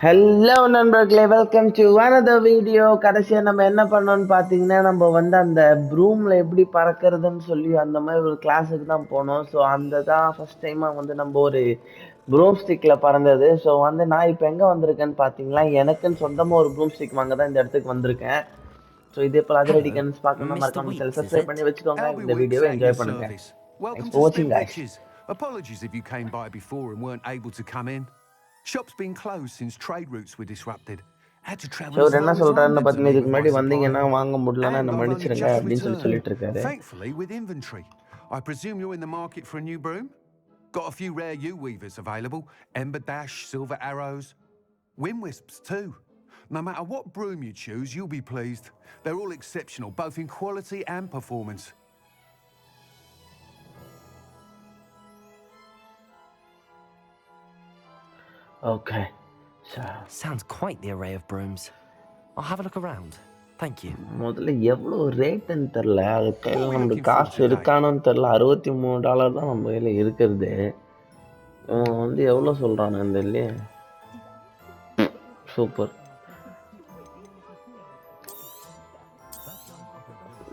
Hello நண்பர்களே, welcome to another video. கடைசியாக நம்ம என்ன பண்ணோம்னு பார்த்தீங்கன்னா, நம்ம வந்து அந்த ப்ரூமில் எப்படி பறக்கிறதுன்னு சொல்லி அந்த மாதிரி ஒரு கிளாஸுக்கு தான் போனோம். ஸோ அந்த தான் ஃபஸ்ட் டைமாக வந்து நம்ம ஒரு ப்ரூம் ஸ்டிக்கில் பறந்தது. ஸோ வந்து நான் இப்போ எங்கே வந்திருக்கேன்னு பார்த்தீங்களா, எனக்குன்னு சொந்தமாக ஒரு ப்ரூம் ஸ்டிக் வாங்க தான் இந்த இடத்துக்கு வந்திருக்கேன். ஸோ இதே போல் Hello, அதிரடிக்கன்ஸ் பார்க்கணும்னா Mr. மறக்காம channel Weeks, is subscribe it? பண்ணி வச்சுக்கோங்க. Albie இந்த Weeks வீடியோவை at your என்ஜாய் பண்ணுங்க. service. Welcome thanks for to வாட்சிங் guys. Spitwitches. Apologies if you came by before and weren't able to come in. Shop's been closed since trade routes were disrupted. Had to travel so as என்ன far as சொல்கிறாருன்னு London to பார்த்தீங்கன்னா, meet இதுக்கு with my முன்னாடி வந்தீங்கன்னா supplier. வாங்க முடியலன்னா என்ன And I've only மன்னிச்சிருங்க just அப்படின்னு returned, சொல்லிட்டு இருக்காரு. thankfully with inventory. I presume you're in the market for a new broom? Got a few rare U-weavers available. Ember Dash, Silver Arrows. Wind Wisps too. No matter what broom you choose, you'll be pleased. They're all exceptional, both in quality and performance. Okay. So Sounds quite the array of brooms. I'll have a look around. Thank you. முதல்ல எவ்வளோ ரேட்டுன்னு தெரில. அது கையில் What are we நம்மளுக்கு looking for காசு today? இருக்கானுன்னு தெரில. $63 தான் நம்ம கையில் இருக்கிறது. இவன் வந்து எவ்வளோ சொல்கிறானுன்னு தெரியலையே. சூப்பர்.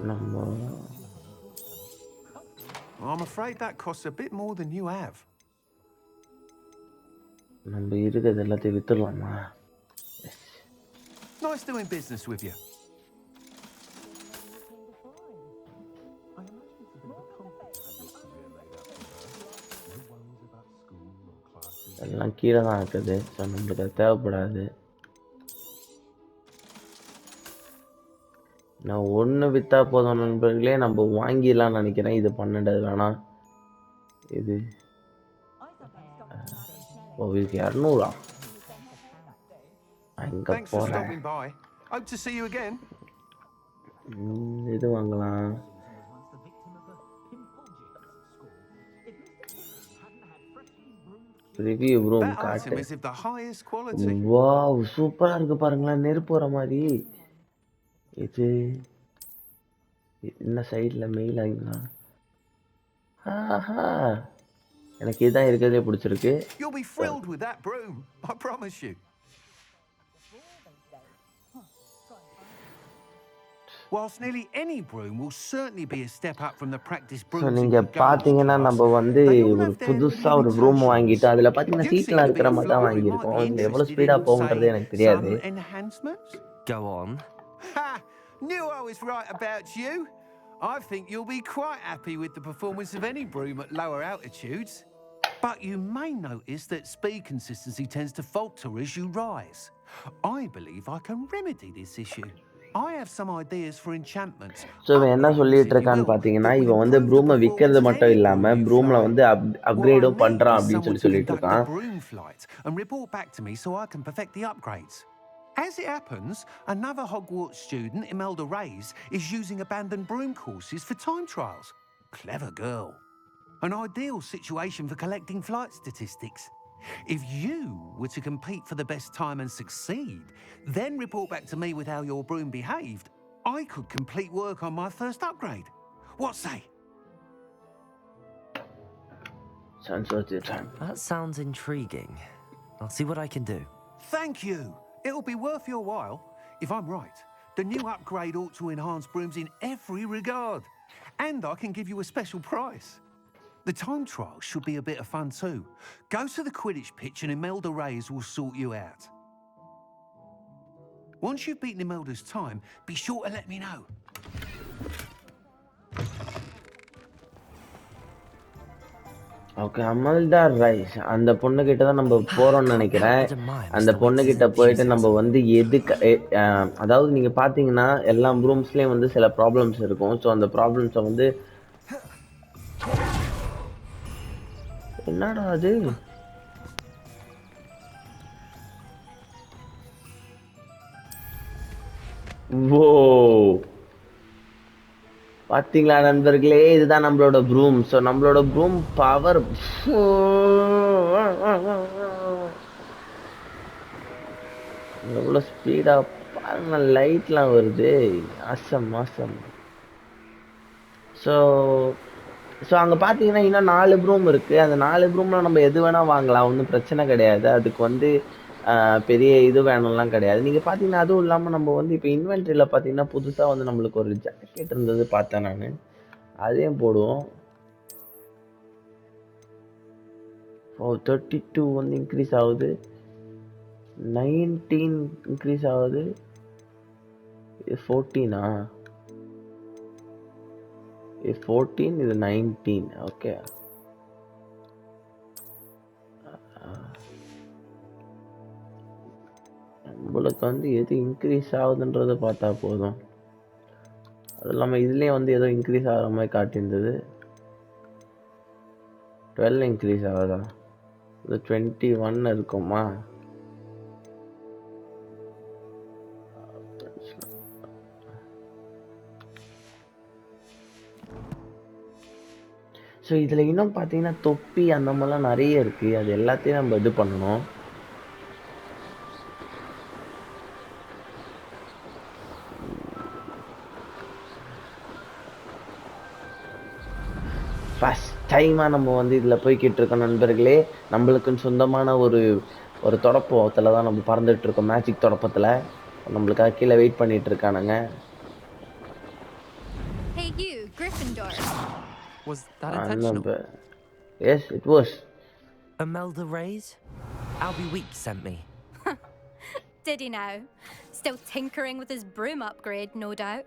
நம்ம I'm afraid that costs a bit more than you have. நம்ம இருக்கிறது எல்லாத்தையும் வித்துடலாமா? Nice doing business with you. எல்லாம் கீழே தான் இருக்குது. ஸோ நம்மளுக்கு அது தேவைப்படாது. நான் ஒன்று விற்றா போதும் நண்பர்களே. நம்ம வாங்கிடலாம்னு நினைக்கிறேன். இது 12 வேணாம். இது இதுக்கு 200. அங்கே Thanks for போகிறேன். stopping by. Hope to see you again. இது வாங்கலாம். ரிவ்யூ ப்ரூம் That காட்டு. item is of the highest quality. Wow, சூப்பராக இருக்குது பாருங்களேன். நெருப்பு வர மாதிரி. இது என்ன சைடில் மெயில் ஆகிங்களா? ஆஹா, எனக்கு இதுதான் இருக்கிறதே பிடிச்சிருக்கு. You'll be thrilled with that broom, I promise you. Whilst nearly any broom will certainly be a step up from the practice so brooms in நீங்கள் your பார்த்தீங்கன்னா class, நம்ம வந்து they all ஒரு have their புதுசாக ஒரு broom வாங்கிட்டு அதில் பார்த்தீங்கன்னா You seem சீட்லாம் to be இருக்கிற a மாதிரி தான் floorer who might வாங்கியிருக்கோம். be இதில் எவ்வளோ interested ஸ்பீடாக in, போகுன்றது say, எனக்கு தெரியாது. some enhancements. Go on. Ha! Knew I was right about you. I think you'll be quite happy with the performance of any broom at lower altitudes. But you may notice that speed consistency tends to falter as you rise. I believe I can remedy this issue. I have some ideas for enchantments. So இவன் என்ன சொல்லிட்டு இருக்கான்னு பார்த்தீங்கன்னா, இவன் வந்து ப்ரூமை விற்கிறது மட்டும் இல்லாமல் ப்ரூமில் வந்து அப்கிரேடும் பண்ணுறான் அப்படின்னு சொல்லிட்டு இருக்கான். Broom flight and report back to me so I can perfect the upgrades. As it happens, another Hogwarts student, Imelda Reyes, is using abandoned broom courses for time trials. Clever girl. An ideal situation for collecting flight statistics. If you were to compete for the best time and succeed, then report back to me with how your broom behaved, I could complete work on my first upgrade. What say? That sounds intriguing. I'll see what I can do. Thank you. It'll be worth your while. If I'm right, the new upgrade ought to enhance brooms in every regard. And I can give you a special price. The time trial should be a bit of fun too. Go to the Quidditch pitch and Imelda Reyes will sort you out. Once you've beaten Imelda's time, be sure to let me know. Okay, அமல்தா ரைஸ் அந்த பொண்ணுக்கிட்ட தான் நம்ம போகிறோம்னு நினைக்கிறேன். அந்த பொண்ணுக்கிட்ட போயிட்டு நம்ம வந்து அதாவது நீங்கள் பார்த்தீங்கன்னா எல்லா ப்ரூம்ஸ்லேயும் வந்து சில ப்ராப்ளம்ஸ் இருக்கும். ஸோ அந்த ப்ராப்ளம்ஸை வந்து என்னடா அது ஓ பார்த்தீங்களா நண்பர்களே, இதுதான் நம்மளோட ப்ரூம். ஸோ நம்மளோட ப்ரூம் பவர் எவ்வளோ ஸ்பீடாக பாருங்க, லைட்லாம் வருது. Awesome awesome. ஸோ அங்கே பார்த்தீங்கன்னா இன்னும் 4 ப்ரூம் இருக்குது. அந்த 4 ப்ரூமில் நம்ம எது வேணால் வாங்கலாம், ஒன்றும் பிரச்சனை கிடையாது. அதுக்கு வந்து பெரிய இது வேணும்லாம் கிடையாது. நீங்க பார்த்தீங்கன்னா, அதுவும் இல்லாம நம்ம வந்து இப்ப இன்வென்ட்ரில பார்த்தீங்கன்னா, புதுசா வந்து நம்மளுக்கு ஒரு ஜாக்கெட் இருந்தது பார்த்தேன் நானு. அதையும் போடுவோம். 32 வந்து இன்க்ரீஸ் ஆகுது. 19 இன்க்ரீஸ் ஆகுது. இது 14ஆ? இது 14, இது 19. ஓகே. நம்மளுக்கு வந்து எது இன்க்ரீஸ் ஆகுதுன்றத பார்த்தா போதும். அது இல்லாம இதுலயும் வந்து ஏதோ இன்க்ரீஸ் ஆகுற மாதிரி காட்டியிருந்தது. 12 இன்க்ரீஸ் ஆகுதா? இது 21 இருக்குமா? ஸோ இதில் இன்னும் பார்த்தீங்கன்னா தொப்பி அந்த மாதிரிலாம் நிறைய இருக்குது. அது எல்லாத்தையும் நம்ம இது பண்ணணும். ஃபஸ்ட் டைமாக நம்ம வந்து இதில் போய்கிட்டு இருக்கோம் நண்பர்களே. நம்மளுக்குன்னு சொந்தமான ஒரு தொடப்பத்தில் தான் நம்ம பறந்துட்டு இருக்கோம். மேஜிக் தொடப்பத்தில் நம்மளுக்காக கீழே வெயிட் பண்ணிட்டு இருக்கானுங்க. Hey you, Gryffindor. Was that intentional? Yes, it was. Imelda Reyes? Albie Weeks sent me. Did he now? Still tinkering with his broom upgrade, no doubt.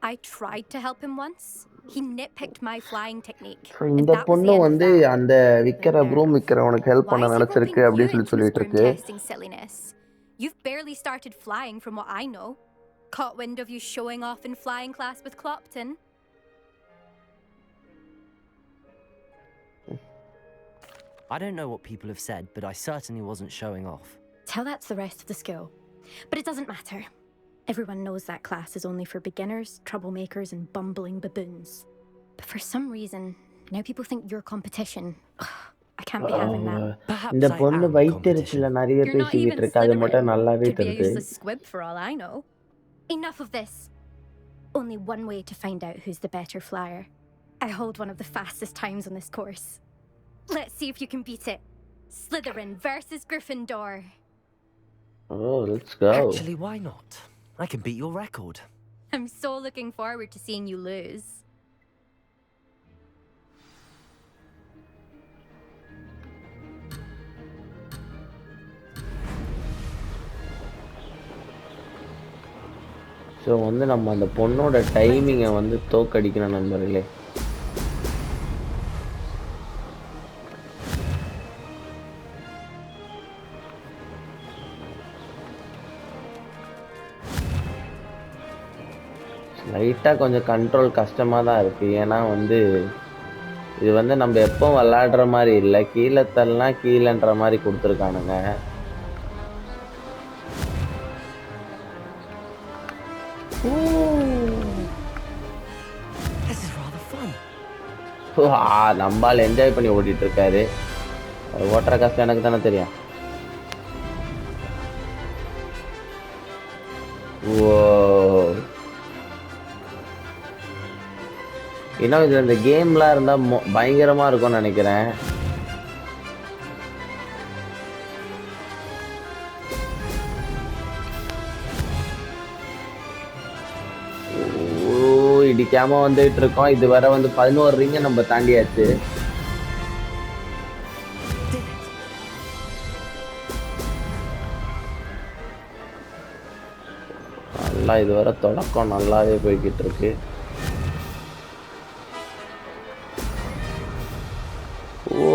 I tried to help him once. He nitpicked my flying technique. இந்த பொண்ணு வந்து அந்த விக்கிற broom விக்கிறவனுக்கு help பண்ண நினைச்சிருக்கு அப்படின்னு சொல்லிட்டு இருக்கு. Silliness. You've barely started flying from what I know. Caught wind of you showing off in flying class with Clopton. I don't know what people have said, but I certainly wasn't showing off. Tell that to the rest of the school. But it doesn't matter. Everyone knows that class is only for beginners, troublemakers, and bumbling baboons. But for some reason, now people think you're competition. I can't be having that. இந்த பொண்ணு வயித்தெரிச்சல நிறைய பேசிக்கிட்டு இருக்கு. அது மட்டும் நல்லாவே தெரியுது. Could be a useless தெரியுது. squib for all I know. Enough of this. Only one way to find out who's the better flyer. I hold one of the fastest times on this course. Let's see if you can beat it. Slytherin versus Gryffindor. Oh, let's go. Actually, why not? I can beat your record. I'm so looking forward to seeing you lose. So வந்து நம்ம அந்த பொண்ணோட டைமிங்கை வந்து தோக்கடிக்கணும் நண்பர்களே. லைட்டாக கொஞ்சம் control கஷ்டமாக தான் இருக்குது. ஏன்னா வந்து இது வந்து நம்ம எப்போ விளாடுற மாதிரி இல்லை. கீழே தள்ளனா கீழேன்ற மாதிரி கொடுத்துருக்கானுங்க. This is rather fun. நம்மால் என்ஜாய் பண்ணி ஓட்டிட்டு இருக்காரு. ஓட்டுற கஷ்டம் எனக்கு தானே தெரியும். ஓ, இன்னும் இது இந்த கேம்லாம் இருந்தால் பயங்கரமாக இருக்கும்னு நினைக்கிறேன். இடிக்காம வந்துட்டு இருக்கோம். இது வரை வந்து 11 ரிங்க நம்ம தாண்டியாச்சு. நல்லா இதுவரை தொடக்கம் நல்லாவே போய்கிட்டு இருக்கு. ஓ,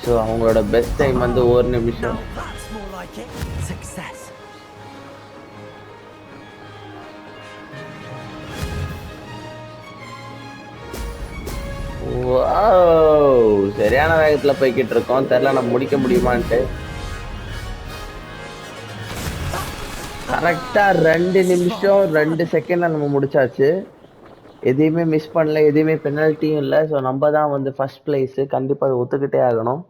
ஸோ அவங்களோட பெஸ்ட் டைம் வந்து 1 நிமிஷம். Now that's more like it. Success. சரியான வேகத்துல போய்கிட்டு இருக்கோம். தெரியல நம்ம முடிக்க முடியுமான்ட்டு. கரெக்டா 2 நிமிஷம் 2 செகண்ட்ல நம்ம முடிச்சாச்சு. எதையுமே மிஸ் பண்ணல, எதையுமே பெனல்ட்டியும் இல்லை. ஸோ நம்ம தான் வந்து ஃபர்ஸ்ட் பிளேஸ். கண்டிப்பா அதை ஒத்துக்கிட்டே ஆகணும்.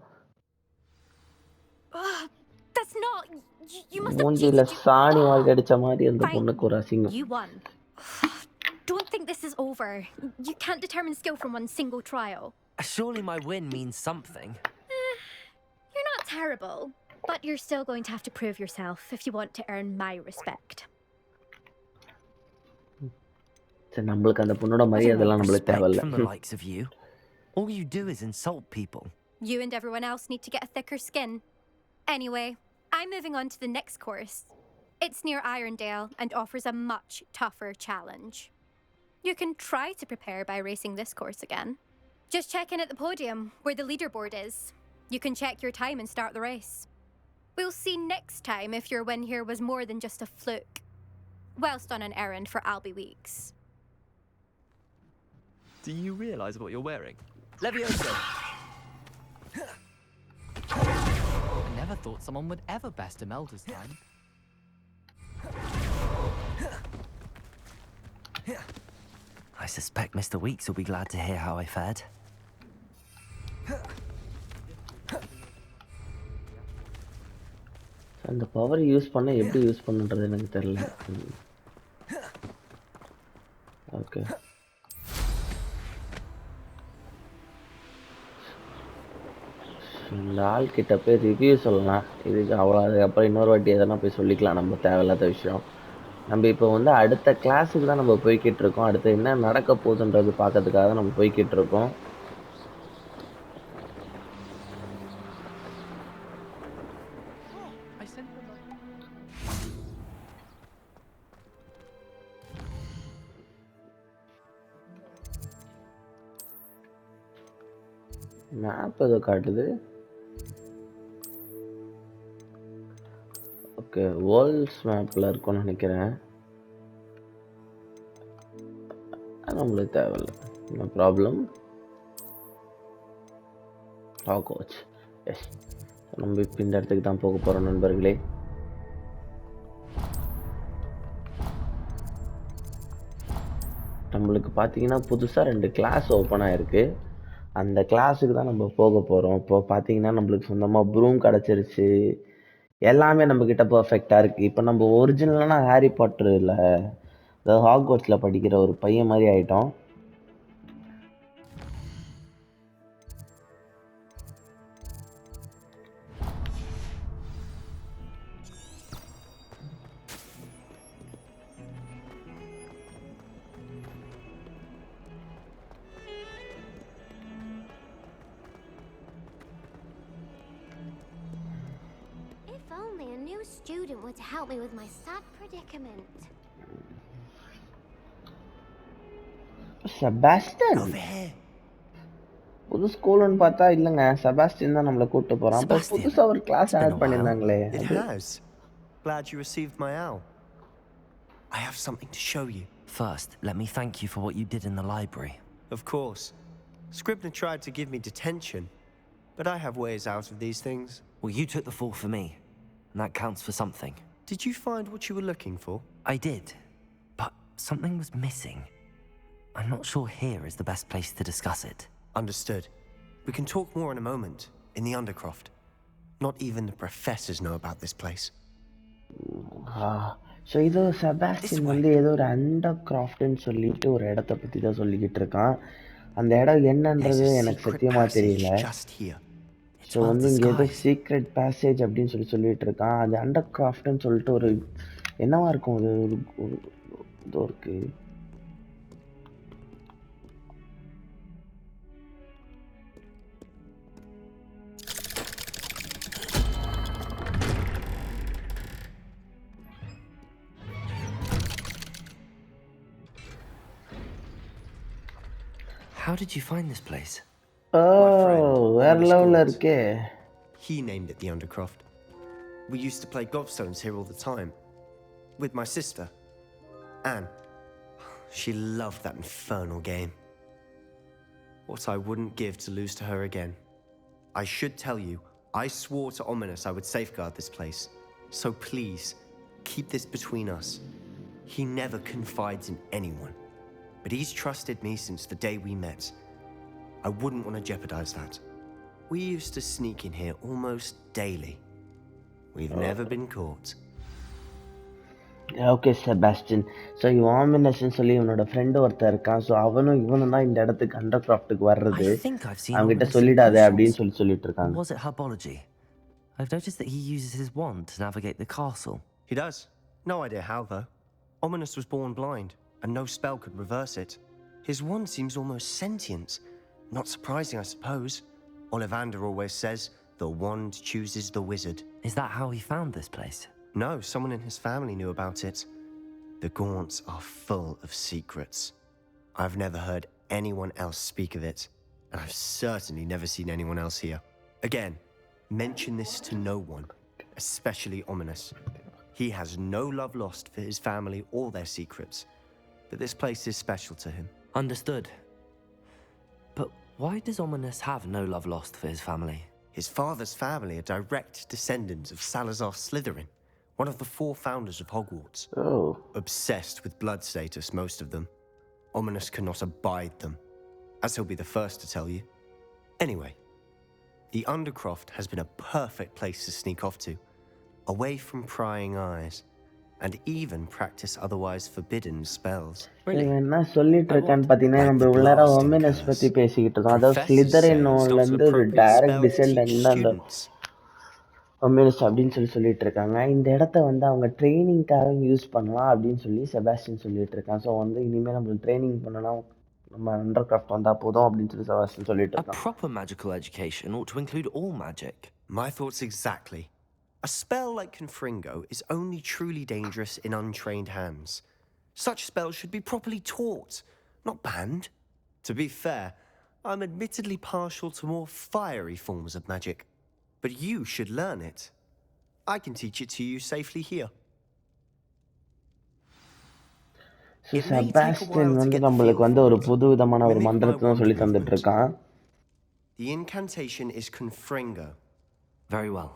You must have மூஞ்சில cheated. சாணி வாங்கி அடிச்ச மாதிரி அந்த Fine. பொண்ணுக்கு ஒரு அசிங்கம். You won. Don't think this is over. You can't determine skill from one single trial. Surely my win means something. You're not terrible, but you're still going to have to prove yourself if you want to earn my respect. சரி, நம்மளுக்கு அந்த பொண்ணோட I don't மரியாதைலாம் want நம்மளுக்கு respect தேவையில்ல. from the likes of you. All you do is insult people. You and everyone else need to get a thicker skin. Anyway, I'm moving on to the next course. It's near Irondale and offers a much tougher challenge. You can try to prepare by racing this course again. Just check in at the podium, where the leaderboard is. You can check your time and start the race. We'll see next time if your win here was more than just a fluke. Whilst on an errand for Albie Weeks. Do you realise what you're wearing? Leviosa! I never thought someone would ever best Imelda's time. I suspect Mr. Weeks will be glad to hear how I fared. அந்த power use பண்ண எப்படி use பண்ணுன்றது எனக்கு தெரியல. Okay, இந்த ஆள் கிட்ட போய் review சொல்லலாம். இதுக்கு அவ்வளோ, அதுக்கப்புறம் இன்னொரு வாட்டி எதனா போய் சொல்லிக்கலாம், நம்ம தேவையில்லாத விஷயம். நம்ம இப்போ வந்து அடுத்த கிளாஸுக்கு தான் நம்ம போய்கிட்டு இருக்கோம். அடுத்து என்ன நடக்க போகுதுன்றது பார்க்கறதுக்காக தான் நம்ம போய்கிட்டு இருக்கோம். I sent them a... map ஏதோ காட்டுது. ஓகே, வேர்ல்ட்ஸ் மேப்பில் இருக்கும்னு நினைக்கிறேன். நம்மளுக்கு தேவையில்லை, நோ ப்ராப்ளம். Hogwarts, S. நம்ம இப்போ இந்த இடத்துக்கு தான் போக போகிறோம் நண்பர்களே. நம்மளுக்கு பார்த்தீங்கன்னா புதுசாக 2 கிளாஸ் ஓப்பன் ஆகிருக்கு. அந்த கிளாஸுக்கு தான் நம்ம போக போகிறோம். இப்போ பார்த்தீங்கன்னா நம்மளுக்கு சொந்தமாக ப்ரூம் கிடச்சிருச்சு. எல்லாமே நம்மக்கிட்ட பர்ஃபெக்டாக இருக்குது. இப்போ நம்ம ஒரிஜினலான ஹாரி பாட்டர் இல்லை, அதாவது ஹாக்வர்ட்ஸில் படிக்கிற ஒரு பையன் மாதிரி ஆகிட்டோம். If only a new student were to help me with my sad predicament. Sebastian Over here. புது ஸ்கூல்னு பார்த்தா இல்லைங்க, செபாஸ்டியன் தான் நம்மளை கூப்பிட்டு போகிறான். அப்போ Sebastian? புதுசாக ஒரு கிளாஸ் It's been a ஆட் while. பண்ணியிருந்தாங்களே. It has. Glad you received my owl. I have something to show you. First, let me thank you for what you did in the library. Of course. Scribner tried to give me detention, but I have ways out of these things. Well, you took the fall for me, and that counts for something. Did you find what you were looking for? I did, but something was missing. I'm not sure here is the best place to discuss it. Understood. We can talk more in a moment, in the Undercroft. Not even the professors know about this place. So இது செபாஸ்டியன் வந்து ஏதோ ஒரு under கிராஃப்ட்னு சொல்லிட்டு ஒரு இடத்த பற்றி தான் சொல்லிக்கிட்டு இருக்கான். அந்த இடம் என்னன்றது There's a எனக்கு secret சத்தியமாக passage தெரியல. just here. ஸோ வந்து இங்கே ஏதோ சீக்ரெட் பேசேஜ் அப்படின்னு சொல்லிட்டு இருக்கான். அது அண்டர் கிராஃப்ட்னு சொல்லிட்டு ஒரு என்னவா இருக்கும், அது ஒரு இதோ இருக்கு. How did you find this place? ஓ, வேற லெவலில் இருக்கே. He named it the Undercroft. We used to play gobstones here all the time. With my sister, Anne. She loved that infernal game. What I wouldn't give to lose to her again. I should tell you, I swore to Ominous I would safeguard this place. So please, keep this between us. He never confides in anyone. But he's trusted me since the day we met. I wouldn't want to jeopardize that. We used to sneak in here almost daily. We've never been caught. Okay Sebastian. So இவன் ஆமினஸ்ன்னு சொல்லி இவனோட friend ஒருத்தன் இருக்கான். So அவனும் இவனும் தான் இந்த இடத்துக்கு அண்டர் கிராஃப்ட்டுக்கு வர்றது. I think I've seen அவன்கிட்ட Ominous in சொல்லிடாத potions. அப்படின்னு சொல்லிட்டு Or இருக்காங்க. was it herbology? I've noticed that he uses his wand to navigate the castle. He does. No idea how, though. Ominous was born blind, and no spell could reverse it. His wand seems almost sentient. Not surprising, I suppose. Ollivander always says, the wand chooses the wizard. Is that how he found this place? No, someone in his family knew about it. The Gaunts are full of secrets. I've never heard anyone else speak of it, and I've certainly never seen anyone else here. Again, mention this to no one, especially Ominous. He has no love lost for his family or their secrets, but this place is special to him. Understood. But why does Ominous have no love lost for his family? His father's family are direct descendants of Salazar Slytherin, one of the 4 founders of Hogwarts. Oh. Obsessed with blood status, most of them. Ominous cannot abide them, as he'll be the first to tell you. Anyway, the Undercroft has been a perfect place to sneak off to, away from prying eyes, and even practice otherwise forbidden spells. இவன் என்ன சொல்லிட்டு இருக்கான்னு பார்த்தீங்கன்னா, நம்ம இவ்வளோ நேரம் ஒமினஸ் பற்றி பேசிக்கிட்டு இருக்கோம். அதாவது ஸ்லிதரினோலேருந்து ஒரு டைரக்ட் டிசெண்டன்ட் தான் அந்த ஒமினஸ் அப்படின்னு சொல்லிட்டு இருக்காங்க. இந்த இடத்த வந்து அவங்க ட்ரைனிங்காக யூஸ் பண்ணலாம் அப்படின்னு சொல்லி செபாஸ்டின் சொல்லிட்டு இருக்கான். ஸோ வந்து இனிமேல் நம்மளுக்கு ட்ரைனிங் பண்ணலாம், நம்ம அண்டர் கிராஃப்ட் வந்தால் போதும் அப்படின்னு சொல்லி செபாஸ்டின் சொல்லிட்டு A இருக்கான். proper magical education ought to include all magic. My thoughts exactly. A spell like Confringo is only truly dangerous in untrained hands. Such spells should be properly taught, not banned. To be fair, I'm admittedly partial to more fiery forms of magic, but you should learn it. I can teach it to you safely here. So Sebastian வந்து நம்மளுக்கு வந்து ஒரு புது விதமான ஒரு மந்திரத்தை தான் சொல்லி தந்துட்டு இருக்கான். The incantation is Confringo. Very well.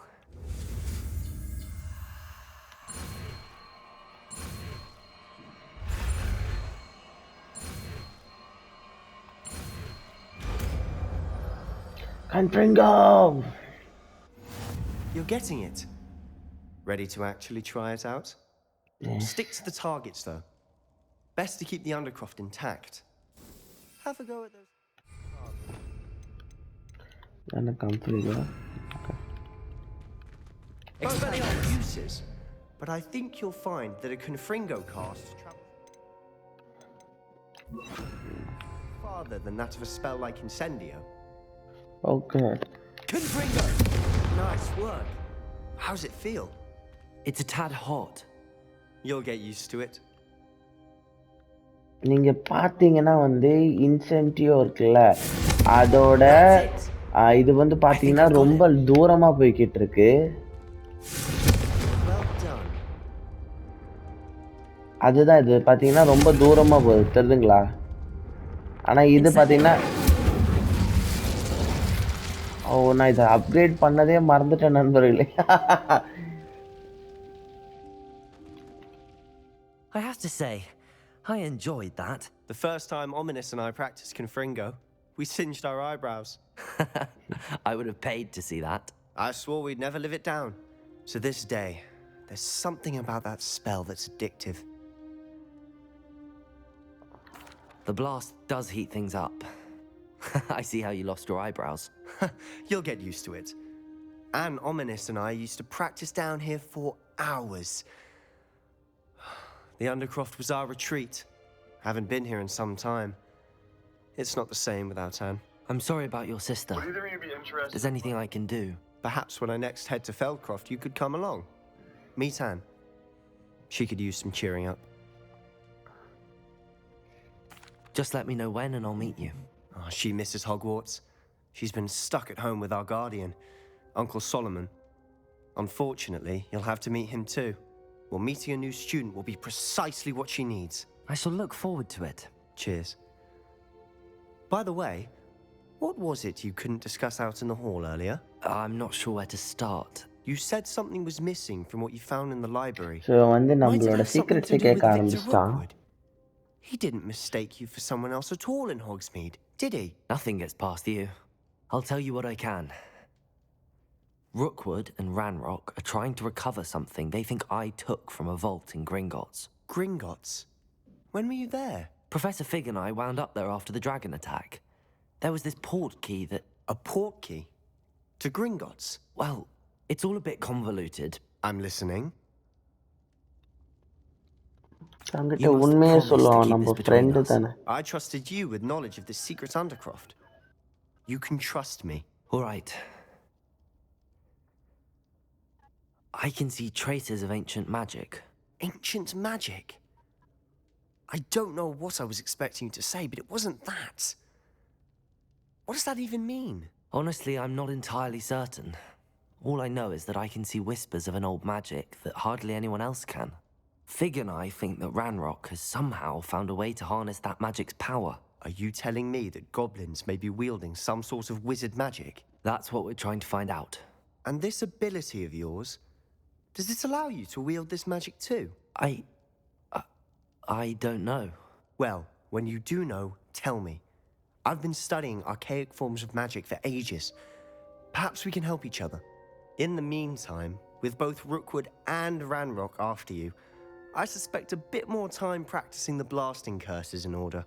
Confringo! You're getting it. Ready to actually try it out? Stick to the targets, though. Best to keep the Undercroft intact. Have a go at those. Confringo. Expelliarmus uses, but I think you'll find that a Confringo cast travels farther than that of a spell like Incendio. Okay. Confringo! Nice work. How's it feel? It's a tad hot. You'll get used to it. நீங்கள் பார்த்தீங்கன்னா வந்து incentive இருக்குல்ல, அதோட இது வந்து பார்த்தீங்கன்னா ரொம்ப தூரமாக போய்கிட்டு இருக்கு. Well done. அதுதான் இது பார்த்தீங்கன்னா ரொம்ப தூரமாக போகுது, தெரியுதுங்களா? ஆனால் இது பார்த்தீங்கன்னா நான் இதை அப்கிரேட் பண்ணதே மறந்துட்டேன் நண்பர்களே. I have to say, I enjoyed that. The first time Ominous and I practiced Confringo, we singed our eyebrows. I would have paid to see that. I swore we'd never live it down. So this day, there's something about that spell that's addictive. The blast does heat things up. I see how you lost your eyebrows. You'll get used to it. Anne, Ominous and I used to practice down here for hours. The Undercroft was our retreat. Haven't been here in some time. It's not the same without Anne. I'm sorry about your sister. Would either of you be interested? There's anything I can do? Perhaps when I next head to Feldcroft, you could come along. Meet Anne. She could use some cheering up. Just let me know when and I'll meet you. Oh, she misses Hogwarts. She's been stuck at home with our guardian, Uncle Solomon. Unfortunately, you'll have to meet him too. Well, meeting a new student will be precisely what she needs. I shall look forward to it. Cheers. By the way, what was it you couldn't discuss out in the hall earlier? I'm not sure where to start. You said something was missing from what you found in the library. So வந்து Might it நம்மளோட have something சீக்ரெட்ஸை to do கேட்க with Victor ஆரம்பிச்சிட்டான். Rookwood? He didn't mistake you for someone else at all in Hogsmeade, did he? Nothing gets past you. I'll tell you what I can. Rookwood and Ranrock are trying to recover something they think I took from a vault in Gringotts. Gringotts? When were you there? Professor Fig and I wound up there after the dragon attack. There was this port key that... A port key? To Gringotts? Well, it's all a bit convoluted. I'm listening. அவங்கிட்ட You must உண்மையே promise to சொல்லுவோம் keep நம்ம this between friend us. தானே. I trusted you with knowledge of the secret Undercroft. You can trust me. All right. I can see traces of ancient magic. Ancient magic? I don't know what I was expecting you to say, but it wasn't that. What does that even mean? Honestly, I'm not entirely certain. All I know is that I can see whispers of an old magic that hardly anyone else can. Fig and I think that Ranrock has somehow found a way to harness that magic's power. Are you telling me that goblins may be wielding some sort of wizard magic? That's what we're trying to find out. And this ability of yours, does it allow you to wield this magic too? I don't know. Well, when you do know, tell me. I've been studying archaic forms of magic for ages. Perhaps we can help each other. In the meantime, with both Rookwood and Ranrock after you, I suspect a bit more time practicing the blasting curses in order.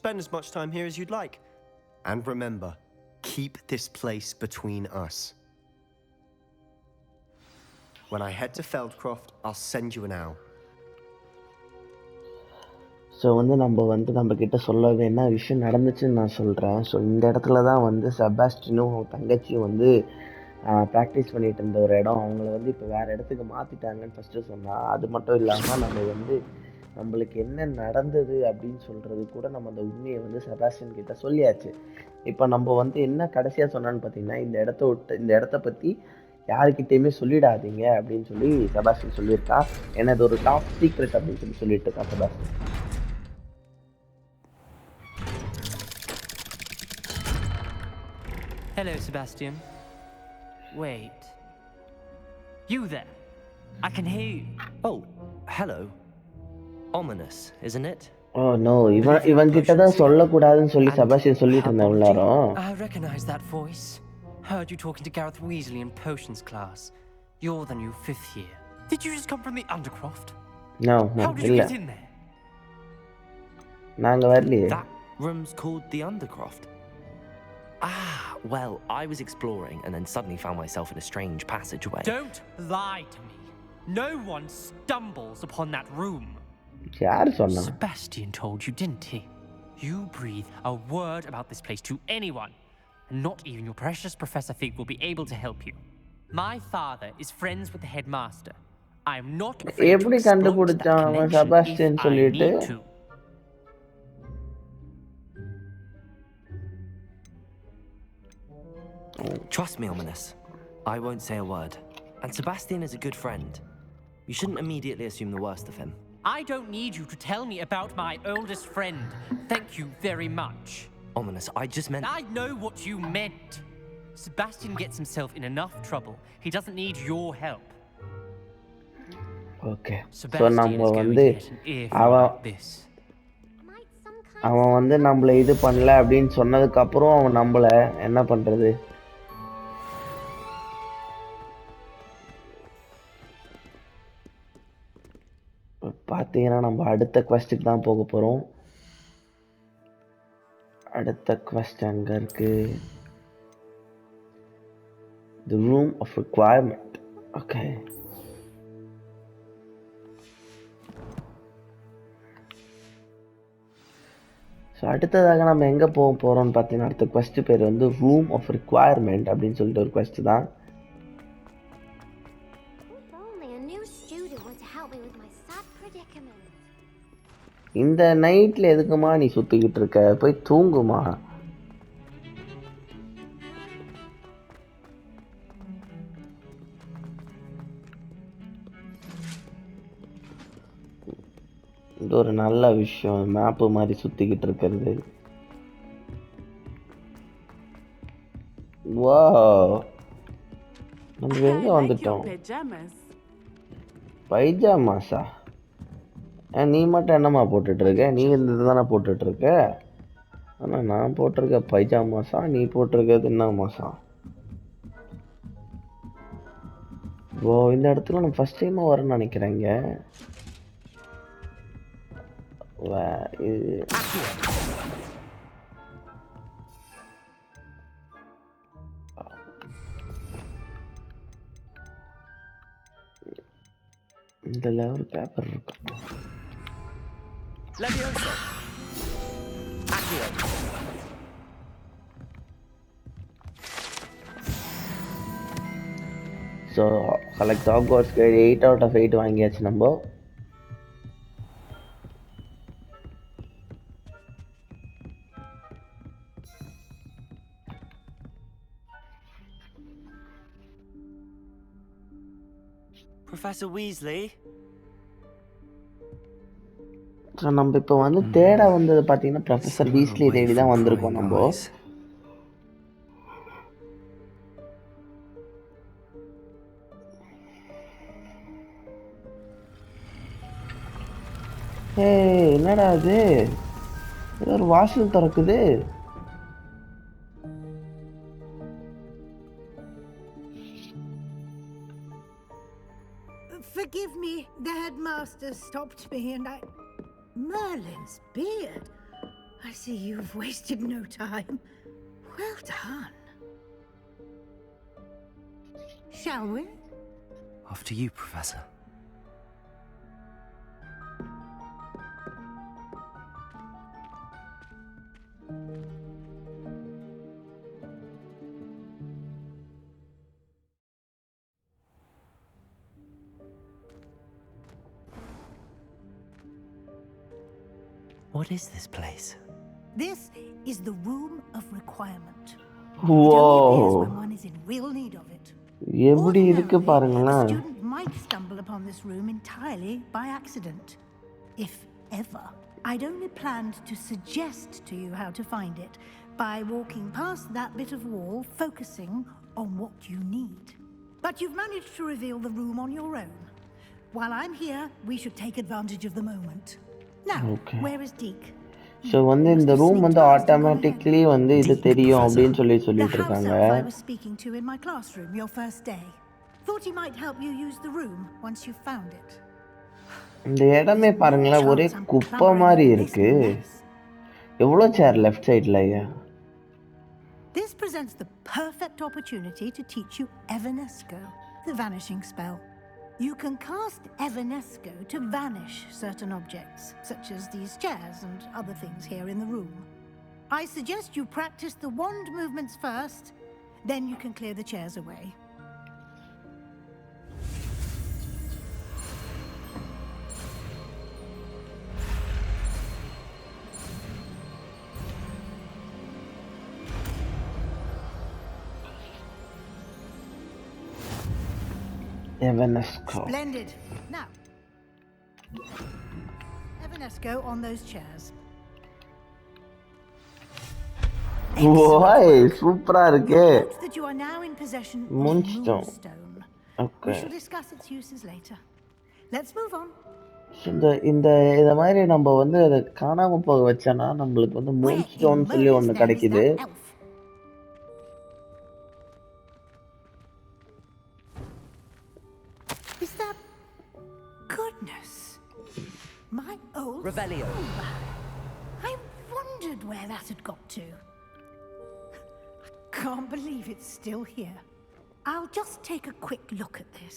Spend as much time here as you'd like. And remember, keep this place between us. When I head to Feldcroft, I'll send you an owl. So நம்ம கிட்ட சொல்லவே என்ன விஷயம் நடந்துச்சுன்னு நான் சொல்கிறேன். So இந்த இடத்துல தான் செபாஸ்டினும் தங்கச்சியும் ப்ராக்டிஸ் பண்ணிகிட்டு இருந்த ஒரு இடம். அவங்கள இப்போ வேறு இடத்துக்கு மாற்றிட்டாங்கன்னு ஃபஸ்ட்டு சொன்னால், அது மட்டும் இல்லாமல் நம்மளுக்கு என்ன நடந்தது அப்படின்னு சொல்கிறது கூட நம்ம அந்த உண்மையை செபாஸ்டின் கிட்ட சொல்லியாச்சு. இப்போ நம்ம என்ன கடைசியாக சொன்னான்னு பார்த்தீங்கன்னா, இந்த இடத்த பற்றி யாருக்கிட்டேயுமே சொல்லிடாதீங்க அப்படின்னு சொல்லி செபாஸ்டின் சொல்லியிருக்கா. ஏன்னா இது ஒரு டாப் சீக்ரெட் அப்படின்னு சொல்லிட்டு இருக்கா Sebastian. Hello, Sebastian. Wait. You there? I can hear you. Oh, hello. Ominous, isn't it? Oh no, இவன் கிட்ட தான் சொல்லக்கூடாதுன்னு சொல்லி செபாஸ்டின் சொல்லிட்டு இருந்தான் எல்லாரும். I recognize that voice. Heard you talking to Gareth Weasley in potions class. You're the new 5th year. Did you just come from the Undercroft? No, How did you இல்ல. get in there? நாங்க வரலையே. That room's called the Undercroft. Ah, well, I was exploring and then suddenly found myself in a strange passageway. Don't lie to me. No one stumbles upon that room. யார் சொன்னா? Sebastian told you, didn't he? You breathe a word about this place to anyone, and not even your precious Professor Fig will be able to help you. My father is friends with the headmaster. I am not afraid to எப்படி exploit that கண்டுபிடிச்சான் அவன் connection Sebastian if I சொல்லிட்டு? need to. Trust me, Ominous. I won't say a word. And Sebastian is a good friend. You shouldn't immediately assume the worst of him. I don't need you to tell me about my oldest friend. Thank you very much. Ominous, I just meant... I know what you meant. Sebastian gets himself in enough trouble. He doesn't need your help. Okay. So Sebastian நம்ம is going to get an earful like this. அவன் நம்மள இது பண்ணல அப்படின்னு சொன்னதுக்கு அப்புறம் அவன் நம்மள என்ன பண்றது? பார்த்தீங்கன்னா நம்ம அடுத்த குவெஸ்ட்டுக்கு தான் போக போகிறோம். அடுத்த குவெஸ்ட் அங்கே இருக்கு. The room of requirement. Okay. So அடுத்ததாக நம்ம எங்கே போக போகிறோம்னு பார்த்தீங்கன்னா, அடுத்த குவெஸ்ட் பேர் ரூம் ஆஃப் ரிக்வயர்மெண்ட் அப்படின்னு சொல்லிட்டு ஒரு குவெஸ்ட் தான். இந்த நைட்டில் எதுக்குமா நீ சுற்றிக்கிட்டு இருக்க? போய் தூங்குமா. இது ஒரு நல்ல விஷயம், மேப்பு மாதிரி சுற்றிக்கிட்டு இருக்கிறது. வா, நம்ம எங்கே வந்துட்டோம்? பைஜாமாஸா? நீ மட்டும் என்னம்மா போட்டுட்ருக்க? நீ இந்த தானே போட்டுட்ருக்க. ஆனால் நான் போட்டிருக்க பைஜாமாஸா, நீ போட்டிருக்கிறது என்ன மாசா? ஓ இந்த இடத்துல நான் ஃபர்ஸ்ட் டைம் வரேன்னு நினைக்கிறேங்க. இந்த லெவல் பேப்பர் இருக்கு. ஸோ கலெக்ட் ஹாக்வார்ட்ஸ்க்கு 8 out of 8 வாங்கியாச்சு நம்ம. Professor Weasley? ஸோ நம்ம இப்போ வந்து தேட வந்தது பார்த்தீங்கன்னா ப்ரொஃபஸர் வீஸ்லி தேடி தான் வந்திருக்கோம் நம்ம. என்னடா அது, ஏதோ ஒரு வாசல் திறக்குது. Forgive me, the headmaster stopped me and I... Merlin's beard. I see you've wasted no time. Well done. Shall we? After you, Professor. What is this place? This is the room of requirement. Whoa. It only appears when one is in real need of it. எப்படி இருக்கு Ordinarily, பாருங்களா. a student might stumble upon this room entirely by accident. If ever. I'd only planned to suggest to you how to find it by walking past that bit of wall, focusing on what you need. But you've managed to reveal the room on your own. While I'm here, we should take advantage of the moment. Now, where is Deke? So வந்து இந்த room வந்து automatically வந்து இது தெரியும் அப்படின்னு சொல்லிட்டு இருக்காங்க. The house elf I was speaking to in my classroom your first day. Thought he might help you use the room once you found it. இந்த இடமே பாருங்களேன், ஒரே குப்பை மாதிரி இருக்கு. எவ்வளோ சேர் லெஃப்ட் சைடில்? This presents the perfect opportunity to teach you Evanesco, the vanishing spell. You can cast Evanesco to vanish certain objects, such as these chairs and other things here in the room. I suggest you practice the wand movements first, then you can clear the chairs away. Evanesco. Splendid. Now, Evanesco on those chairs. ஓய் சூப்பரா இருக்கு. Note that you are now in possession of Moonstone. Okay. We shall discuss its uses later. Let's move on. இந்த மாதிரி நம்ம வந்து அதை காணாம போக வச்சோன்னா நம்மளுக்கு வந்து மூன்ஸ்டோன் சொல்லி ஒன்று கிடைக்குது. Is that goodness? My old Revelio. I wondered where that had got to. I can't believe it's still here. I'll just take a quick look at this.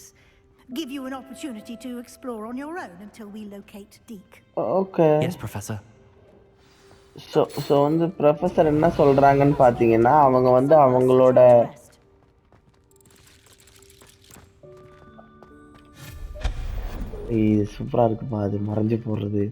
Give you an opportunity to explore on your own until we locate Deke. Okay. Yes, Professor. So வந்து professor என்ன சொல்கிறாங்கன்னு பார்த்தீங்கன்னா, அவங்க வந்து அவங்களோட இது சூப்பராக இருக்குப்பா, அது மறைஞ்சு போடுறது.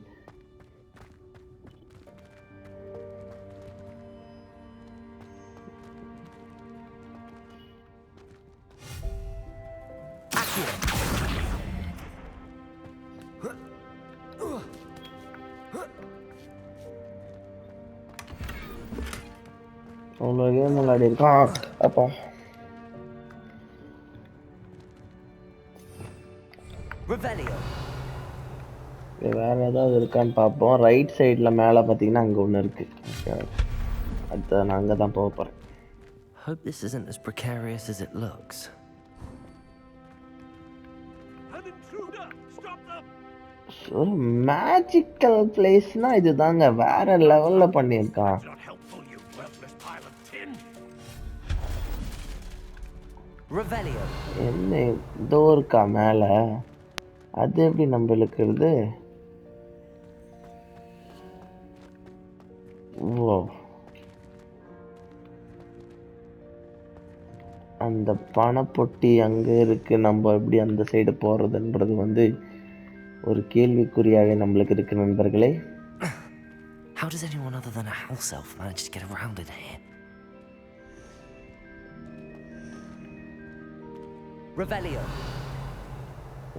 அவ்வளோ கேம் விளையாடி இருக்கான் அப்போ. வேற ஏதாவது இருக்கான்னு பார்ப்போம். ரைட் சைடில் மேலே பார்த்தீங்கன்னா அங்கே ஒன்று இருக்கு. அடுத்த நான் அங்கே தான் போக போகிறேன். Hope this isn't as precarious as it looks. ஒரு மேஜிக்கல் பிளேஸ்னா இதுதாங்க, வேற லெவல்ல பண்ணியிருக்கான். Revelio. என்ன இதோ இருக்கா மேல, அது எப்படி நம்மளுக்கு இருக்குது? ஓ, அந்த பணப்பொட்டி அங்க இருக்கு. நம்ம எப்படி அந்த சைடு போறதுன்றது வந்து ஒரு கேள்விக்குறியாவே நம்மளுக்கு இருக்கு நண்பர்களே. How does anyone other than a house elf manage to get around in here? Revelio.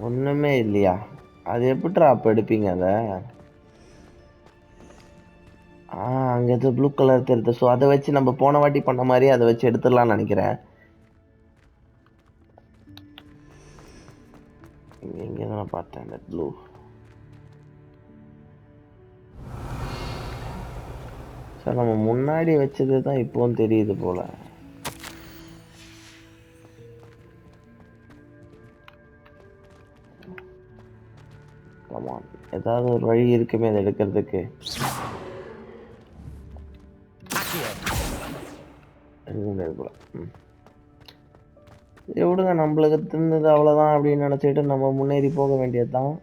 ஒண்ணுமே இல்லையா? அது எப்படிடா அப்ப எடுப்பீங்க அத? அங்க ஏதோ ப்ளூ கலர் தெரியுது. ஸோ அதை வச்சு நம்ம போன வாட்டி பண்ண மாதிரி அதை வச்சு எடுத்துடலாம்னு நினைக்கிறேன். இங்கே தான் பார்த்தேன் அந்த ப்ளூ. சார் நம்ம முன்னாடி வச்சது தான் இப்போவும் தெரியுது போல. கமான், ஏதாவது ஒரு வழி இருக்குமே அதை எடுக்கிறதுக்கு. எப்படிங்க நம்மளுக்கு தின்னது அவ்வளோதான் அப்படின்னு நினச்சிட்டு நம்ம முன்னேறி போக வேண்டியது தான்.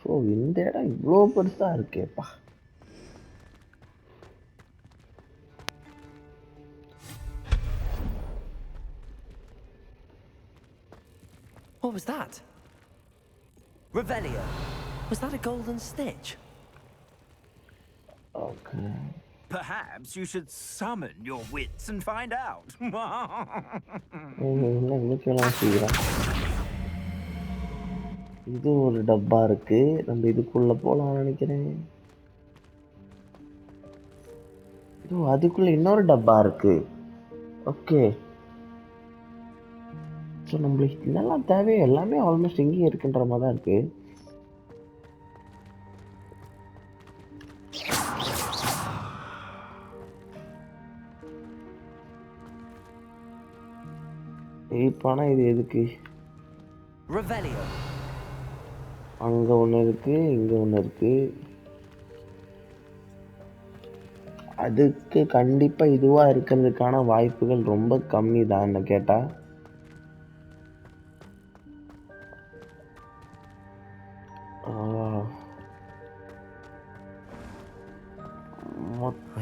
ஸோ இந்த இடம் இவ்வளோ பெருசாக இருக்கேப்பா. What was that? Revelio. Was that a golden snitch? Okay. Perhaps you should summon your wits and find out. இது ஒரு டப்பா இருக்கு, நம்ம இதுக்குள்ள போலாம் நினைக்கிறேன். அதுக்குள்ள இன்னொரு டப்பா இருக்கு. ஓகே, ஸோ நம்மளுக்கு இதெல்லாம் தேவை, எல்லாமே ஆல்மோஸ்ட் இங்கேயே இருக்குன்ற மாதிரி தான் இருக்கு. இப்போனா இது எதுக்கு? Revelio. அங்கே ஒன்று இருக்கு, இங்கே ஒன்று இருக்கு. அதுக்கு கண்டிப்பாக இதுவாக இருக்கிறதுக்கான வாய்ப்புகள் ரொம்ப கம்மி தான் என்ன கேட்டால்.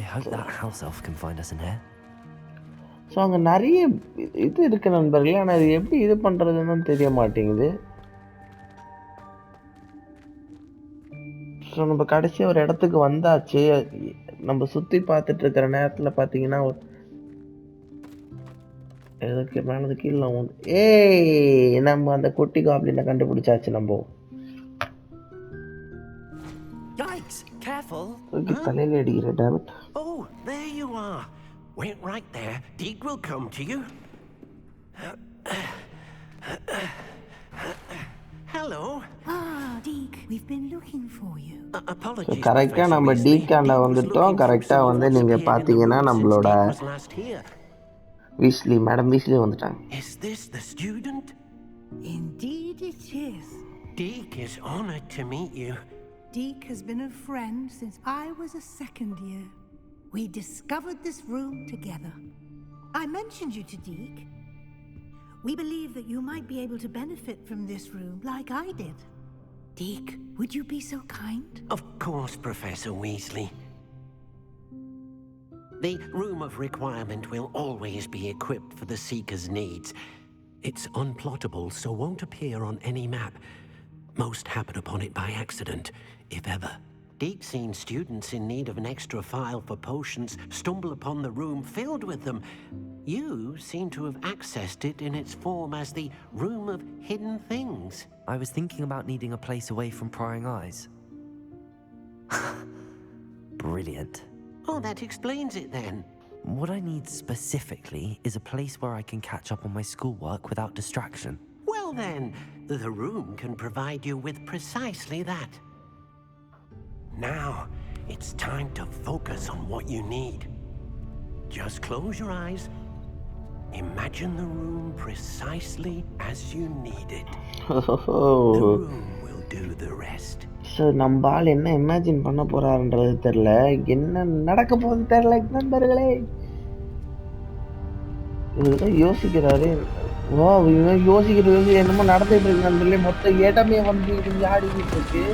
I hope that house elf can find us in here. So அங்கே நிறைய இது இருக்கு நண்பர்களே, ஆனால் அது எப்படி இது பண்ணுறதுன்னு தெரிய மாட்டேங்குது. ஸோ நம்ம கடைசியாக ஒரு இடத்துக்கு வந்தாச்சு. நம்ம சுற்றி பார்த்துட்டு இருக்கிற நேரத்தில் பார்த்தீங்கன்னா எதுக்கு மேலே கீழே நம்ம அந்த குட்டி காப்ளினை கண்டுபிடிச்சாச்சு. நம்ம Careful. தலையில அடிக்கிற damage. Oh, there you are. Wait right there. Deke will come to you. Hello. Deke, we've been looking for you. Apologies. கரெக்டா நம்ம டீக்காண்ட வந்துட்டோம். கரெக்டா வந்து நீங்க பாத்தீங்கன்னா நம்மளோட வீஸ்லி மேடம் வீஸ்லி வந்துட்டாங்க. Is this the student? Indeed it is. Deke is honored to meet you. Deke has been a friend since I was a second year. We discovered this room together. I mentioned you to Deke. We believe that you might be able to benefit from this room like I did. Deke, would you be so kind? Of course, Professor Weasley. The Room of Requirement will always be equipped for the Seeker's needs. It's unplottable, so won't appear on any map. Most happen upon it by accident, if ever. Deke's seen students in need of an extra file for potions stumble upon the room filled with them. You seem to have accessed it in its form as the Room of Hidden Things. I was thinking about needing a place away from prying eyes. Brilliant. Oh, that explains it then. What I need specifically is a place where I can catch up on my schoolwork without distraction. Well then, the room can provide you with precisely that. Now, it's time to focus on what you need. Just close your eyes Imagine the room precisely as you need it. The ஓஹோ. room will do the rest. So நம்ம ஆள் என்ன imagine பண்ண போறாருன்றது தெரியல. என்ன நடக்க போகுது தெரியல நண்பர்களே. இவருதான் யோசிக்கிறாரு. வா இவன் யோசிக்கிறது என்னமோ நடந்துட்டு இருக்கு நண்பர்களே. மொத்த இடமே வந்து இடிஞ்சு ஆடிக்கிட்டு இருக்கு.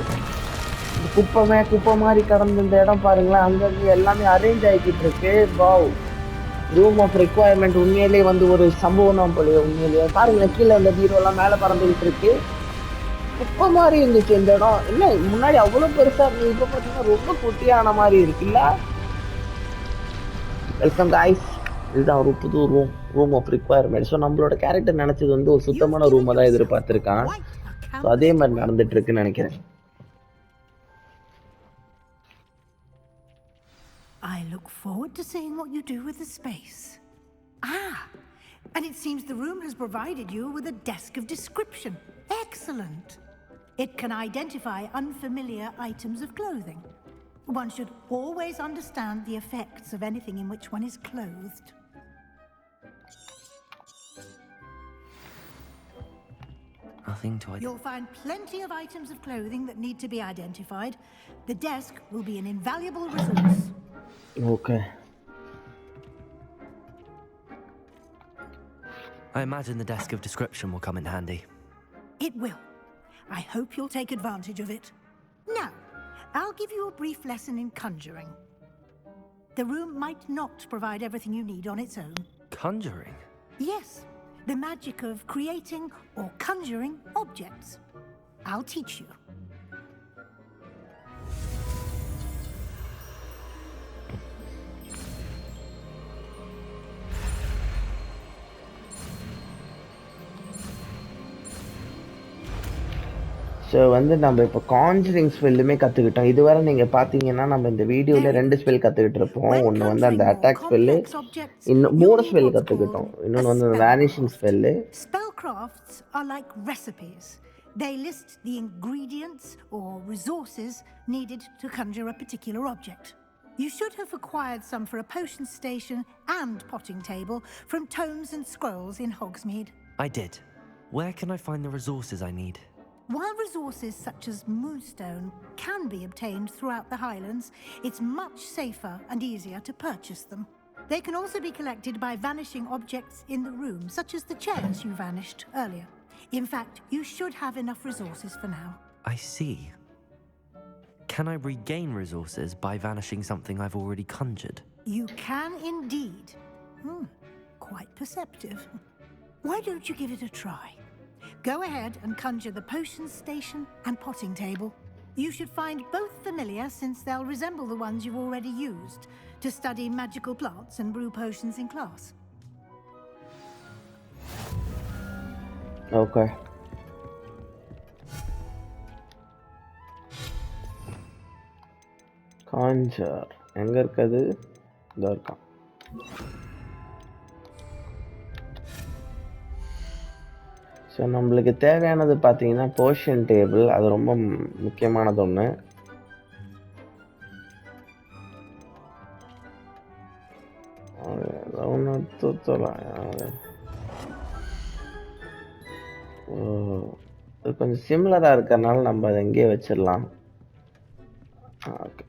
இந்த குப்பை மாதிரி கடந்த இந்த இடம் பாருங்களேன். அங்கங்க எல்லாமே அரேஞ்ச் ஆகிக்கிட்டு இருக்கு. வாவ், ரூம் ஆஃப் ரெக்குவயர்மெண்ட் உண்மையிலேயே வந்து ஒரு சம்பவம் தான் போலயே. உண்மையிலேயே பாருங்களேன், கீழே அந்த பீரோலாம் மேலே பறந்துகிட்டு இருக்கு. குப்பை மாதிரி இருந்துச்சு இந்த இடம். என்ன முன்னாடி அவ்வளோ பெருசா இருந்தது, இப்போ பார்த்தீங்கன்னா ரொம்ப குட்டியான மாதிரி இருக்குல்ல. வெல்கம் காய்ஸ், இதுதான் ஒரு புது ரூம் ஆஃப் ரிக்வயர்மெண்ட். ஸோ நம்மளோட கேரக்டர் நினச்சது வந்து ஒரு சுத்தமான ரூமை தான் எதிர்பார்த்துருக்கான். ஸோ அதே மாதிரி நடந்துட்டு இருக்குன்னு நினைக்கிறேன். I look forward to seeing what you do with the space. And it seems the room has provided you with a desk of description. Excellent. It can identify unfamiliar items of clothing. One should always understand the effects of anything in which one is clothed. Nothing to You'll find plenty of items of clothing that need to be identified. The desk will be an invaluable resource. Okay. I imagine the desk of description will come in handy. It will. I hope you'll take advantage of it. Now, I'll give you a brief lesson in conjuring. The room might not provide everything you need on its own. Conjuring? Yes, the magic of creating or conjuring objects. I'll teach you. So வந்து நம்ம இப்போ Conjuring ஸ்பெல்லுமே கற்றுக்கிட்டோம். இதுவரை நீங்கள் பார்த்தீங்கன்னா நம்ம இந்த வீடியோவில் 2 ஸ்பெல் கற்றுக்கிட்டு இருப்போம். ஒன்று வந்து அந்த அட்டாக் ஸ்பெல்லு, இன்னும் 3 ஸ்பெல் கற்றுக்கிட்டோம். இன்னொன்று வந்து அந்த vanishing spell. Spellcrafts are like recipes. They list the ingredients or resources needed to conjure a particular object. You should have acquired some for a potion station and potting table from tomes and scrolls in Hogsmeade. I did. Where can I find the resources I need? While resources such as moonstone can be obtained throughout the Highlands, it's much safer and easier to purchase them. They can also be collected by vanishing objects in the room, such as the chairs you vanished earlier. In fact, you should have enough resources for now. I see. Can I regain resources by vanishing something I've already conjured? You can indeed. Quite perceptive. Why don't you give it a try? Go ahead and conjure the potion station and potting table. You should find both familiar, since they'll resemble the ones you've already used to study magical plants and brew potions in class. Okay. Khanjar எங்கே இருக்குது? இதோ இருக்கான். So நம்மளுக்கு தேவையானது பார்த்தீங்கன்னா portion table. அது ரொம்ப முக்கியமானது ஒன்று. இது கொஞ்சம் சிமிலராக இருக்கிறனால நம்ம அதை எங்கேயே வச்சிடலாம். ஓகே.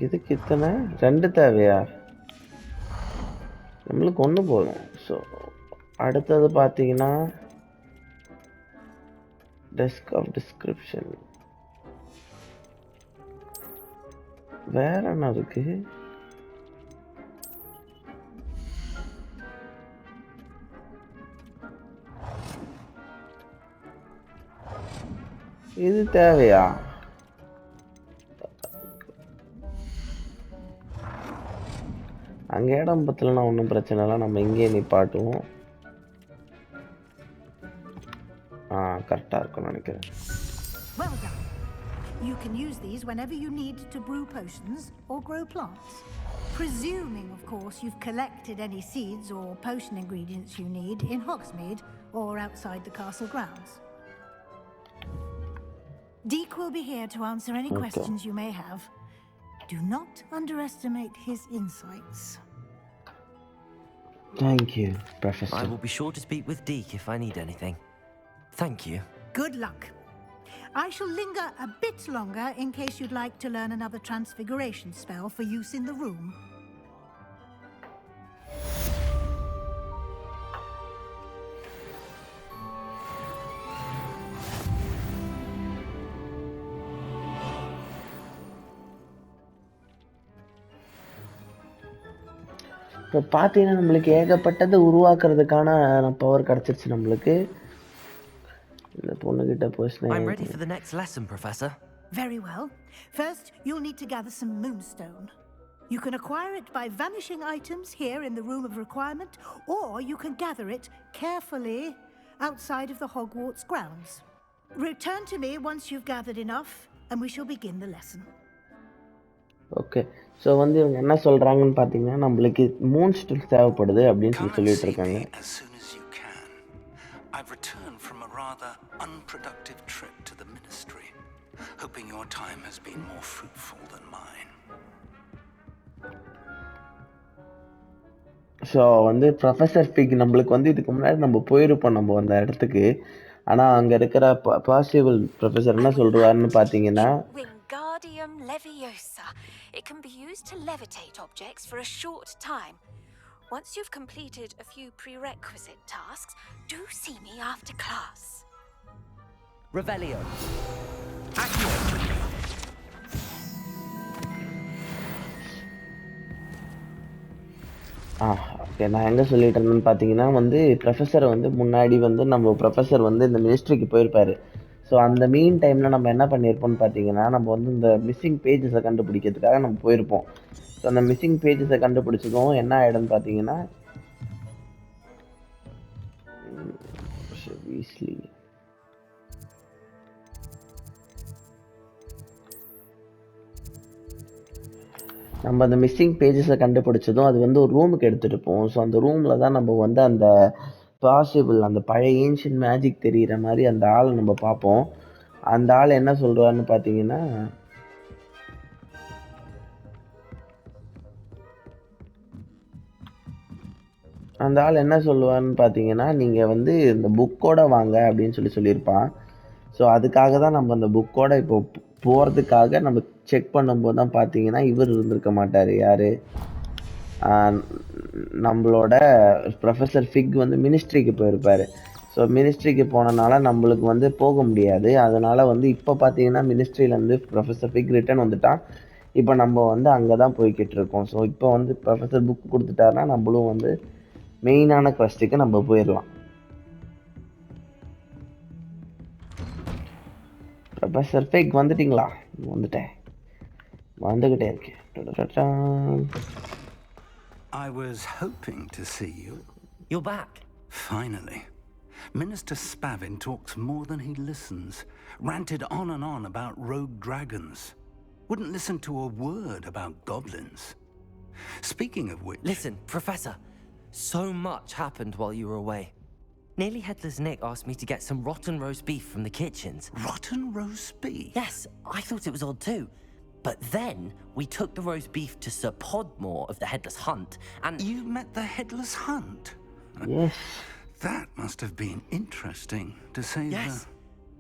இதுக்கு இத்தனை 2 தேவையா? நம்மளுக்கு 1 போதும். ஸோ அடுத்தது பார்த்தீங்கன்னா டெஸ்க் ஆஃப் டிஸ்கிரிப்ஷன். வேற என்ன இருக்கு? இது தேவையா? அங்கே இடம் பத்தலன்னா ஒன்றும் பிரச்சனை இல்லை, நம்ம இங்கேயே நிப்பாட்டுவோம். கரெக்டாக இருக்கும்னு நினைக்கிறேன். Well done. You can use these whenever you need to brew potions or grow plants. Presuming, of course, you've collected any seeds or potion ingredients you need in Hogsmeade or outside the castle grounds. Deke will be here to answer any questions you may have. Do not underestimate his insights. Thank you, I Professor. will be sure to speak with Deke if I need anything. Thank you. Good luck. I shall linger a bit longer in case you'd like to learn another transfiguration spell for use in the room. இப்போ பார்த்தீங்கன்னா நம்மளுக்கு ஏகப்பட்டது உருவாக்குறதுக்கான power கிடச்சிருச்சு நம்மளுக்கு. இந்த பொண்ணுகிட்ட போய் I'm ready for the next lesson, Professor. Very well. First, you'll need to gather some moonstone. You can acquire it by vanishing items here in the Room of Requirement, or you can gather it carefully outside of the Hogwarts grounds. Return to me once you've gathered enough, and we shall begin the lesson. Okay. So வந்து இவங்க என்ன சொல்கிறாங்கன்னு பார்த்தீங்கன்னா நம்மளுக்கு Moon stone தேவைப்படுது அப்படின்னு சொல்லிட்டு இருக்காங்க. As soon as you can. I've returned from a rather unproductive trip to the Ministry, hoping your time has been more fruitful than mine. So வந்து ப்ரொஃபஸர் ஃபிக் நம்மளுக்கு வந்து இதுக்கு முன்னாடி நம்ம போயிருப்போம் நம்ம அந்த இடத்துக்கு. ஆனால் அங்கே இருக்கிற பாசிபிள் ப்ரொஃபஸர் என்ன சொல்கிறாருன்னு பார்த்தீங்கன்னா Wingardium Leviosa. It can be used to levitate objects for a short time. Once you've completed a few prerequisite tasks, do see me after class. Revelio. Okay. நான் எங்கே சொல்லிட்டு இருந்தேன்னு பார்த்தீங்கன்னா வந்து ப்ரொஃபஸரை வந்து முன்னாடி வந்து நம்ம ப்ரொஃபஸர் வந்து இந்த மினிஸ்ட்ரிக்கு போயிருப்பார். ஸோ அந்த மீன் டைமில் நம்ம என்ன பண்ணியிருப்போம்னு பார்த்தீங்கன்னா நம்ம வந்து இந்த மிஸ்ஸிங் பேஜஸை கண்டுபிடிக்கிறதுக்காக நம்ம போயிருப்போம். ஸோ அந்த மிஸ்ஸிங் பேஜஸை கண்டுபிடிச்சதும் என்ன ஆகிடும்னு பார்த்தீங்கன்னா வீஸ்லி நம்ம அந்த மிஸ்ஸிங் பேஜஸை கண்டுபிடிச்சதும் அது வந்து ஒரு ரூமுக்கு எடுத்துகிட்டு போவோம். ஸோ அந்த ரூமில் தான் நம்ம வந்து அந்த பாசிபிள் அந்த பழைய ஏன்ஷியன்ட் மேஜிக் தெரிகிற மாதிரி அந்த ஆளை நம்ம பார்ப்போம். அந்த ஆள் என்ன சொல்கிறாருன்னு பார்த்தீங்கன்னா நீங்கள் வந்து இந்த புக்கோட வாங்க அப்படின்னு சொல்லியிருப்பான். ஸோ அதுக்காக தான் நம்ம அந்த புக்கோட இப்போ போகிறதுக்காக நம்ம செக் பண்ணும்போது தான் பார்த்தீங்கன்னா இவர் இருந்திருக்க மாட்டார். யார்? நம்மளோட ப்ரொஃபஸர் ஃபிக் வந்து மினிஸ்ட்ரிக்கு போயிருப்பார். ஸோ மினிஸ்ட்ரிக்கு போனனால நம்மளுக்கு வந்து போக முடியாது. அதனால் வந்து இப்போ பார்த்தீங்கன்னா மினிஸ்ட்ரியிலேருந்து ப்ரொஃபஸர் ஃபிக் ரிட்டர்ன் வந்துட்டான். இப்போ நம்ம வந்து அங்கே தான் போய்கிட்டு இருக்கோம். ஸோ இப்போ வந்து ப்ரொஃபஸர் புக் கொடுத்துட்டாருன்னா நம்மளும் வந்து மெயினான குவெஸ்ட்டுக்கு நம்ம போயிடலாம். ப்ரொஃபஸர் ஃபிக் வந்துட்டிங்களா? வந்துக்கிட்டே இருக்கேன். I was hoping to see you. You're back. Finally. Minister Spavin talks more than he listens. Ranted on and on about rogue dragons. Wouldn't listen to a word about goblins. Speaking of which... Listen, Professor. So much happened while you were away. Nearly Headless Nick asked me to get some rotten roast beef from the kitchens. Rotten roast beef? Yes, I thought it was odd too. But then we took the roast beef to Sir Podmore of the Headless Hunt, and... You met the Headless Hunt? Yes. That must have been interesting, to say the... Yes.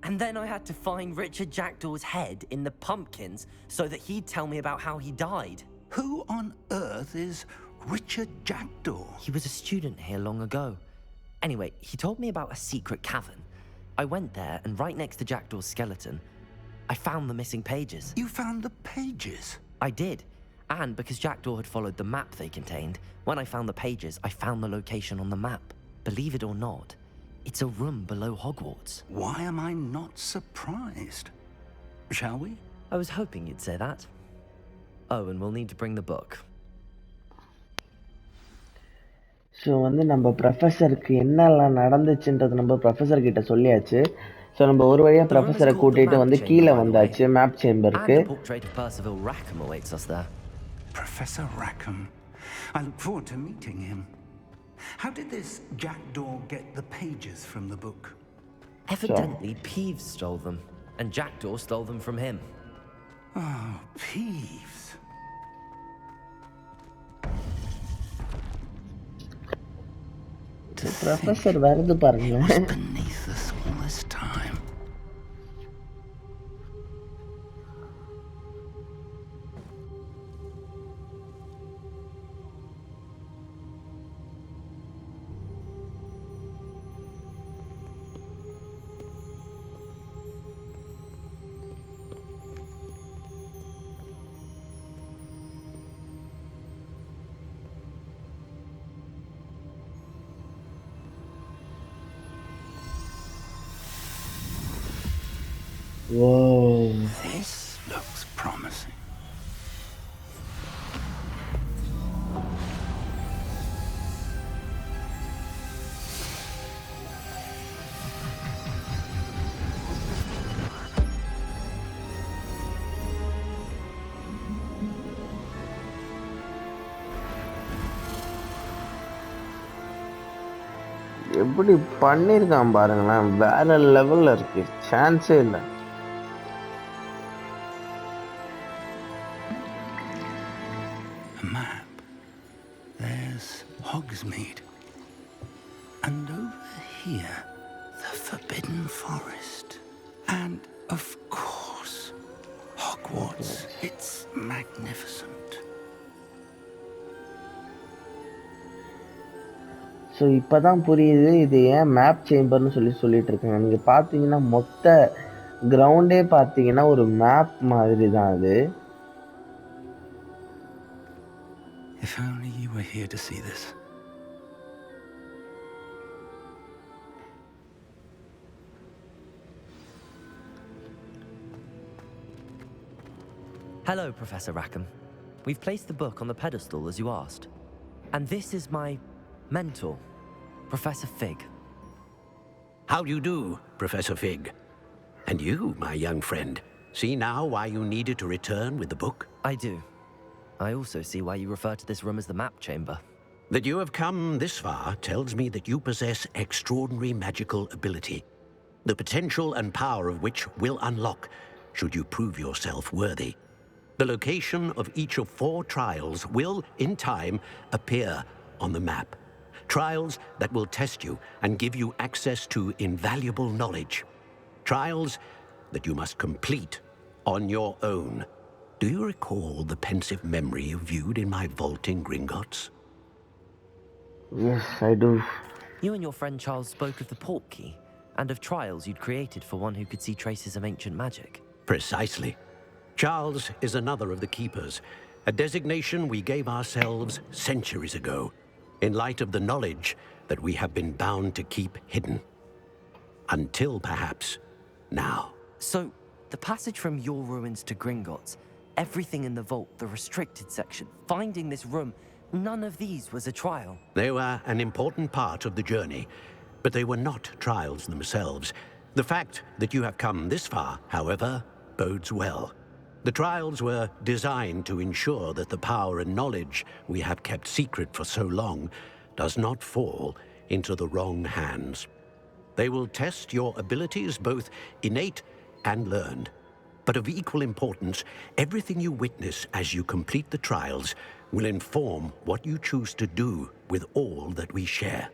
And then I had to find Richard Jackdaw's head in the pumpkins so that he'd tell me about how he died. Who on earth is Richard Jackdaw? He was a student here long ago. Anyway, he told me about a secret cavern. I went there, and right next to Jackdaw's skeleton, I found the missing pages. You found the pages? I did. And because Jackdaw had followed the map they contained, when I found the pages, I found the location on the map. Believe it or not, it's a room below Hogwarts. Why am I not surprised? Shall we? I was hoping you'd say that. Oh, and we'll need to bring the book. So வந்து நம்ம ப்ரொஃபஸருக்கு என்னெல்லாம் நடந்துச்சுன்றது நம்ம ப்ரொஃபஸர்கிட்ட சொல்லியாச்சு. So நம்ம ஒரு வழியாக ப்ரொஃபஸரை கூட்டிகிட்டு வந்து கீழே வந்தாச்சு map சேம்பருக்கு. Professor Rackham. I look forward to meeting him. How did this Jackdaw get the pages from the book? Evidently, Peeves stole them. and Jackdaw stole them from him. Oh, Peeves. Professor வருது பாருங்களேன். Beneath us all this time. Whoa. This looks promising. எப்படி பண்ணிருக்கான் பாருங்களேன், வேற லெவல்ல இருக்கு, சான்ஸே இல்லை. A map. There's Hogsmeade. And over here, the Forbidden Forest. And, of course, Hogwarts. It's magnificent. So இப்போ தான் புரியுது இது ஏன் மேப் சேம்பர்னு சொல்லிட்டு இருக்காங்க. நீங்கள் பார்த்தீங்கன்னா மொத்த கிரவுண்டே பார்த்தீங்கன்னா ஒரு மேப் மாதிரி தான் அது. If only you were here to see this. Hello, Professor Rackham. We've placed the book on the pedestal as you asked. And this is my mentor, Professor Fig. How do you do, Professor Fig? And you, my young friend, see now why you needed to return with the book? I do. I also see why you refer to this room as the map chamber. That you have come this far tells me that you possess extraordinary magical ability, the potential and power of which will unlock should you prove yourself worthy. The location of each of 4 trials will, in time, appear on the map. Trials that will test you and give you access to invaluable knowledge. Trials that you must complete on your own. Do you recall the pensive memory you viewed in my vault in Gringotts? Yes, I do. You and your friend Charles spoke of the port key and of trials you'd created for one who could see traces of ancient magic. Precisely. Charles is another of the keepers, a designation we gave ourselves centuries ago, in light of the knowledge that we have been bound to keep hidden. Until, perhaps, now. So, the passage from your ruins to Gringotts, everything in the vault, the restricted section, finding this room, none of these was a trial. They were an important part of the journey, but they were not trials themselves. The fact that you have come this far, however, bodes well. The trials were designed to ensure that the power and knowledge we have kept secret for so long does not fall into the wrong hands. They will test your abilities, both innate and learned. But of equal importance, everything you witness as you complete the trials will inform what you choose to do with all that we share.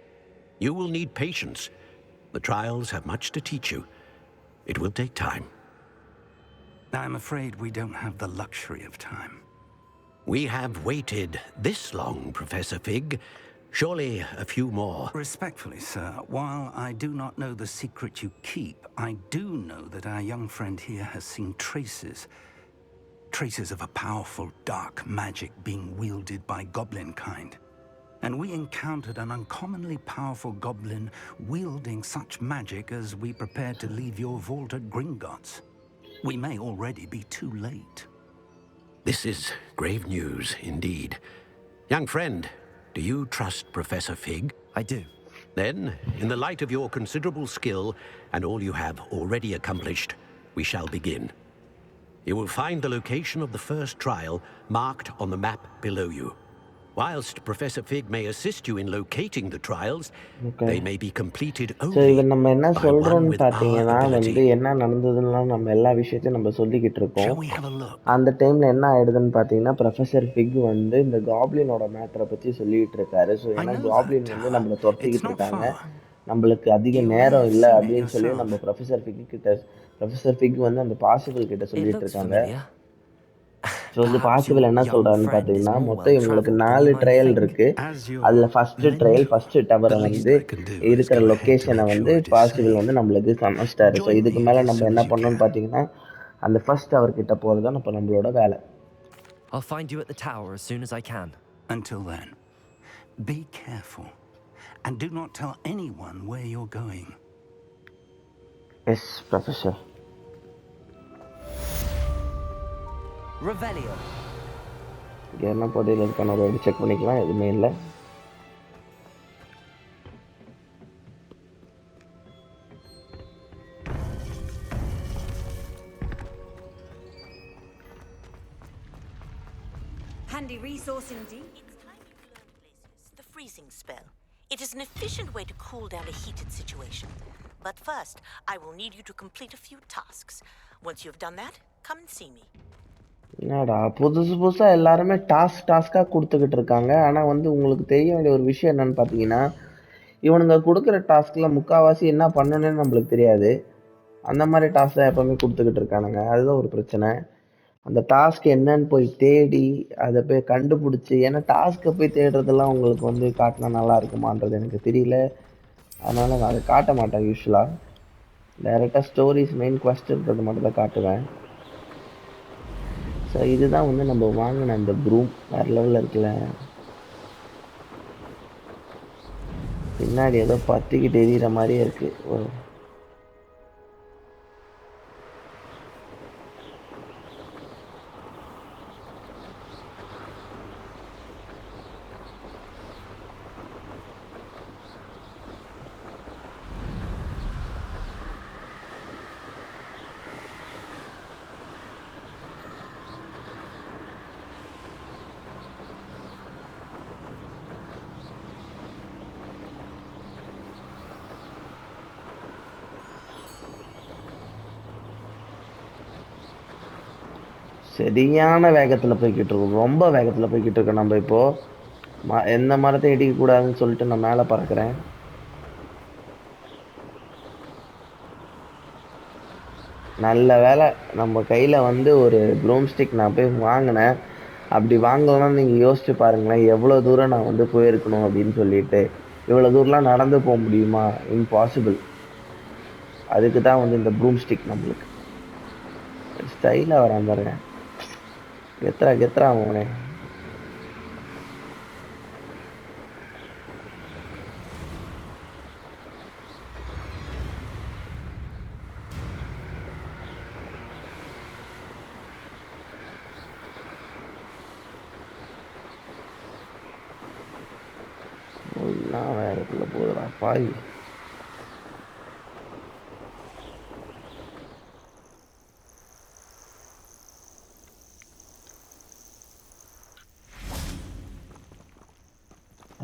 You will need patience. The trials have much to teach you. It will take time. I'm afraid we don't have the luxury of time. We have waited this long, Professor Fig. Surely a few more. Respectfully, sir, while I do not know the secret you keep, I do know that our young friend here has seen traces of a powerful dark magic being wielded by goblin kind. And we encountered an uncommonly powerful goblin wielding such magic as we prepared to leave your vault at Gringotts. We may already be too late. This is grave news indeed. Young friend, do you trust Professor Fig? I do. Then, in the light of your considerable skill and all you have already accomplished, we shall begin. You will find the location of the first trial marked on the map below you. Whilst Professor Fig may assist you in locating the trials, Okay. they may be completed so only இதில் நம்ம என்ன by one சொல்கிறோன்னு with our பார்த்தீங்கன்னா ability. என்ன நடந்ததுலாம் நம்ம எல்லா விஷயத்தையும் நம்ம சொல்லிக்கிட்டு இருக்கோம். Shall we have a look? அந்த டைமில் என்ன ஆயிடுதுன்னு பார்த்தீங்கன்னா ப்ரொஃபஸர் ஃபிக் இந்த காப்ளினோட மேட்டரை பற்றி சொல்லிகிட்டு இருக்காரு. ஸோ ஏன்னா காப்ளின் நம்மளை துரத்திக்கிட்டு இருக்காங்க, நம்மளுக்கு அதிக நேரம் இல்லை அப்படின்னு சொல்லி நம்ம ப்ரொஃபஸர் ஃபிக் அந்த பாசிபிள் கிட்ட சொல்லிட்டு இருக்காங்க. ஸோ பாசிபிள் என்ன சொல்கிறாருன்னு பார்த்தீங்கன்னா மொத்தம் இவங்களுக்கு 4 ட்ரையல் இருக்குது. அதில் ஃபஸ்ட்டு டவரை இருக்கிற லொக்கேஷனை பாசிபிள் நம்மளுக்கு சமைச்சிட்டாரு. ஸோ இதுக்கு மேலே நம்ம என்ன பண்ணோன்னு பார்த்தீங்கன்னா அந்த ஃபர்ஸ்ட் டவர் கிட்ட போகிறது தான் இப்போ நம்மளோட வேலை. I'll find you at the tower as soon as I can. Until then, be careful and do not tell anyone where you're going. Yes, Professor. Revelio. என்ன போதையில் இருக்கான ஒரு செக் பண்ணிக்கலாம், எதுவுமே இல்லை. Handy resource indeed. It's time you learned places. The freezing spell. It is an efficient way to cool down a heated situation. But first, I will need you to complete a few tasks. Once you've done that, come and see me. என்னடா புதுசாக எல்லாருமே டாஸ்காக கொடுத்துக்கிட்டு இருக்காங்க. ஆனால் உங்களுக்கு தெரிய வேண்டிய ஒரு விஷயம் என்னன்னு பார்த்தீங்கன்னா இவனுங்க கொடுக்குற டாஸ்கில் முக்கால்வாசி என்ன பண்ணணுன்னு நம்மளுக்கு தெரியாது. அந்த மாதிரி டாஸ்க் தான் எப்போவுமே கொடுத்துக்கிட்டு இருக்கானுங்க. அதுதான் ஒரு பிரச்சனை. அந்த டாஸ்க் என்னன்னு போய் தேடி அதை போய் கண்டுபிடிச்சி, ஏன்னா டாஸ்க்கை போய் தேடுறதெல்லாம் உங்களுக்கு காட்டினா நல்லா இருக்குமான்றது எனக்கு தெரியல. அதனால் நான் அதை காட்ட மாட்டேன். யூஸ்வலாக டைரெக்டாக ஸ்டோரிஸ் மெயின் குவெஸ்ட்ன்றது மட்டும் தான் காட்டுவேன். ஸோ இதுதான் நம்ம வாங்கின அந்த ப்ரூம் வேறு லெவலில் இருக்குல்ல. பின்னாடி ஏதோ பற்றிக்கிட்டு எரியிற மாதிரியே இருக்குது. சரியான வேகத்தில் போய்கிட்டு இருக்கோம், ரொம்ப வேகத்தில் போய்கிட்டு இருக்கோம். நம்ம இப்போது எந்த மரத்தையும் இடிக்கக்கூடாதுன்னு சொல்லிட்டு நான் மேலே பறக்கிறேன். நல்ல வேலை நம்ம கையில் ஒரு ப்ரூம் ஸ்டிக் நான் போய் வாங்கினேன். அப்படி வாங்கலன்னா நீங்கள் யோசிச்சு பாருங்களேன் எவ்வளோ தூரம் நான் போயிருக்கணும் அப்படின்னு சொல்லிட்டு. இவ்வளோ தூரம்லாம் நடந்து போக முடியுமா? இம்பாசிபிள். அதுக்கு தான் இந்த ப்ரூம் ஸ்டிக் நம்மளுக்கு ஸ்டைலாக வரான் பாருங்க. கெத்துறா அவனே. வேகத்துல போதுடா பாய்.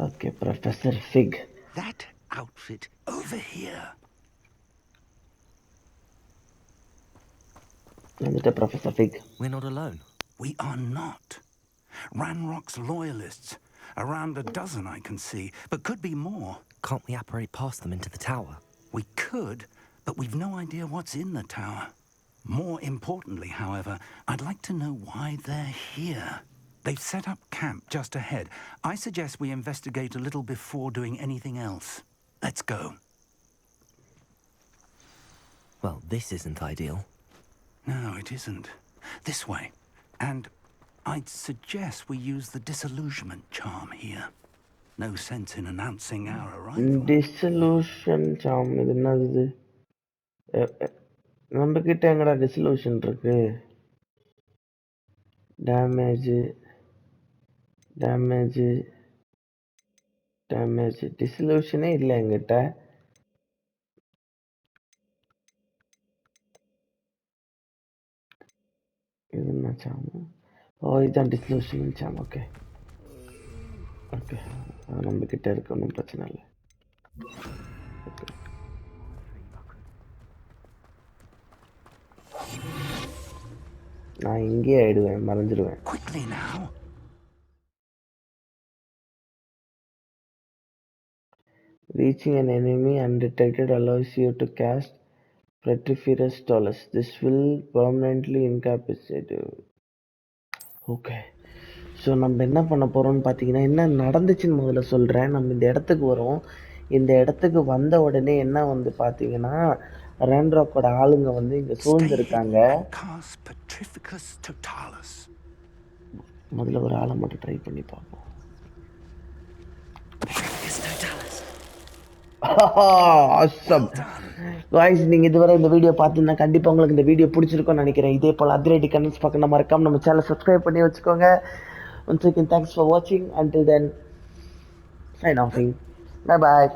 Okay, Professor Fig. That outfit over here. Professor Fig. We're not alone. We are not. Ranrock's loyalists. Around a dozen I can see, but could be more. Can't we apparate past them into the tower? We could, but we've no idea what's in the tower. More importantly, however, I'd like to know why they're here. They've set up camp just ahead. I suggest we investigate a little before doing anything else. Let's go. Well, this isn't ideal. No, it isn't. This way. And I'd suggest we use the disillusionment charm here. No sense in announcing our arrival. Disillusion charm, இது என்னது? நம்ம கிட்ட எங்கடா disillusion இருக்கு? Damage. Disillusion இல்லை என்கிட்ட. இது என்ன சாம்? ஓ, இதுதான் disillusion charm. ஓகே. ஓகே, நம்மக்கிட்ட இருக்கு, ஒன்றும் பிரச்சனை இல்லை. ஓகே, நான் இங்கேயே ஆயிடுவேன், மறைஞ்சிடுவேன். Quickly now. Reaching an enemy undetected allows you to cast Petriferous Stolus. This will permanently incapacitate you. Okay, so நம்ம என்ன பண்ண போகிறோம்னு பார்த்தீங்கன்னா, என்ன நடந்துச்சுன்னு முதல்ல சொல்கிறேன். நம்ம இந்த இடத்துக்கு வரோம். இந்த இடத்துக்கு வந்த உடனே என்ன வந்து பார்த்தீங்கன்னா, ரேண்ட்ராக்கோட ஆளுங்க வந்து இங்கே சூழ்ந்துருக்காங்க. முதல்ல ஒரு ஆளை மட்டும் ட்ரை பண்ணி பார்ப்போம். Awesome. Guys, நீங்க இதுவரை இந்த வீடியோ பார்த்தீங்கன்னா கண்டிப்பா உங்களுக்கு இந்த வீடியோ பிடிச்சிருக்கும்னு நினைக்கிறேன். இதே போல அதிரடி கண்டென்ட்ஸ் பார்க்க மறக்காம நம்ம சேனலை சப்ஸ்கிரைப் பண்ணி வச்சுக்கோங்க. Once again, thanks for watching. Until then, sign off. Bye bye.